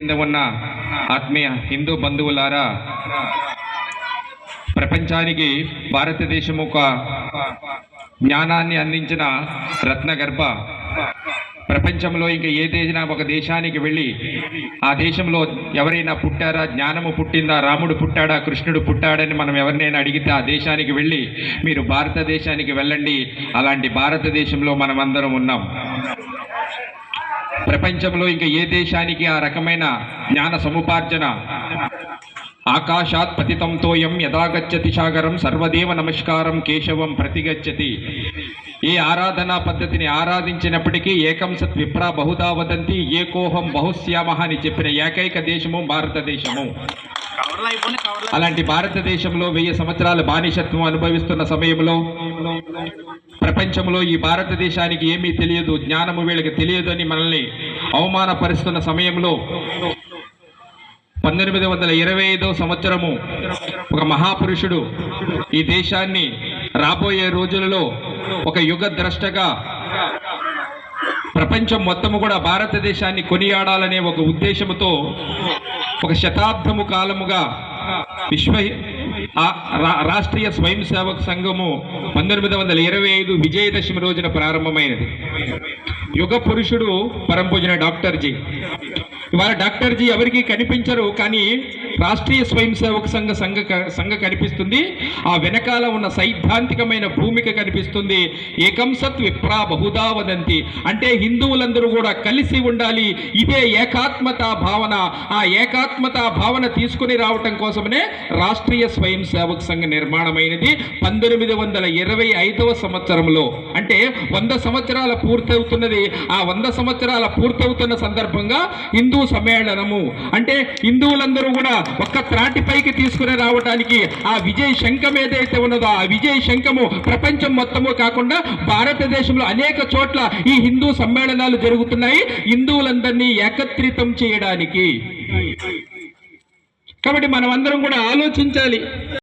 ఉన్న ఆత్మీయ హిందూ బంధువులారా, ప్రపంచానికి భారతదేశం ఒక జ్ఞానాన్ని అందించిన రత్నగర్భ. ప్రపంచంలో ఇంకా ఏదైనా ఒక దేశానికి వెళ్ళి ఆ దేశంలో ఎవరైనా పుట్టారా, జ్ఞానము పుట్టిందా, రాముడు పుట్టాడా, కృష్ణుడు పుట్టాడని మనం ఎవరినైనా అడిగితే ఆ దేశానికి వెళ్ళి మీరు భారతదేశానికి వెళ్ళండి, అలాంటి భారతదేశంలో మనమందరం ఉన్నాం. ప్రపంచంలో ఇంకా ఏ దేశానికి ఆ రకమైన జ్ఞాన సముపార్జన, ఆకాశాత్ పతితం తోయం యథాగచ్చతి సాగరం సర్వదేవ నమస్కారం కేశవం ప్రతిగచ్చతి. ఏ ఆరాధనా పద్ధతిని ఆరాధించినప్పటికీ ఏకం సత్ విప్రా బహుదా వదంతి ఏకోహం బహుశ్యామః అని చెప్పిన ఏకైక దేశము భారతదేశము. అలాంటి భారతదేశంలో 1000 సంవత్సరాల బానిసత్వం అనుభవిస్తున్న సమయంలో ప్రపంచంలో ఈ భారతదేశానికి ఏమీ తెలియదు, జ్ఞానము వీళ్ళకి తెలియదు అని మనల్ని అవమానపరుస్తున్న సమయంలో 1925వ సంవత్సరము ఒక మహాపురుషుడు ఈ దేశాన్ని రాబోయే రోజులలో ఒక యుగ ద్రష్టగా ప్రపంచం మొత్తము కూడా భారతదేశాన్ని కొనియాడాలనే ఒక ఉద్దేశముతో ఒక శతాబ్దము కాలముగా రాష్ట్రీయ స్వయం సేవక్ సంఘము 1925 విజయదశమి రోజున ప్రారంభమైనది. యుగ పురుషుడు పరంపూజన డాక్టర్ జీ. ఇవాళ డాక్టర్ జీ ఎవరికి కనిపించరు, కానీ రాష్ట్రీయ స్వయం సేవక సంఘ కనిపిస్తుంది. ఆ వెనకాల ఉన్న సైద్ధాంతికమైన భూమిక కనిపిస్తుంది. ఏకం సత్ విప్రా బహుదా వదంతి అంటే హిందువులందరూ కూడా కలిసి ఉండాలి. ఇదే ఏకాత్మతా భావన. ఆ ఏకాత్మతా భావన తీసుకుని రావటం కోసమనే రాష్ట్రీయ స్వయం సేవక సంఘ నిర్మాణమైనది 1925వ సంవత్సరంలో. అంటే 100 సంవత్సరాల పూర్తవుతున్నది. ఆ 100 సంవత్సరాల పూర్తవుతున్న సందర్భంగా హిందూ సమ్మేళనము అంటే హిందువులందరూ కూడా ఒక్క త్రాటిపైకి తీసుకుని రావడానికి ఆ విజయ శంఖం ఏదైతే ఉన్నదో ఆ విజయ శంఖము ప్రపంచం మొత్తము కాకుండా భారతదేశంలో అనేక చోట్ల ఈ హిందూ సమ్మేళనాలు జరుగుతున్నాయి హిందువులందరినీ ఏకత్రితం చేయడానికి. కాబట్టి మనం అందరం కూడా ఆలోచించాలి.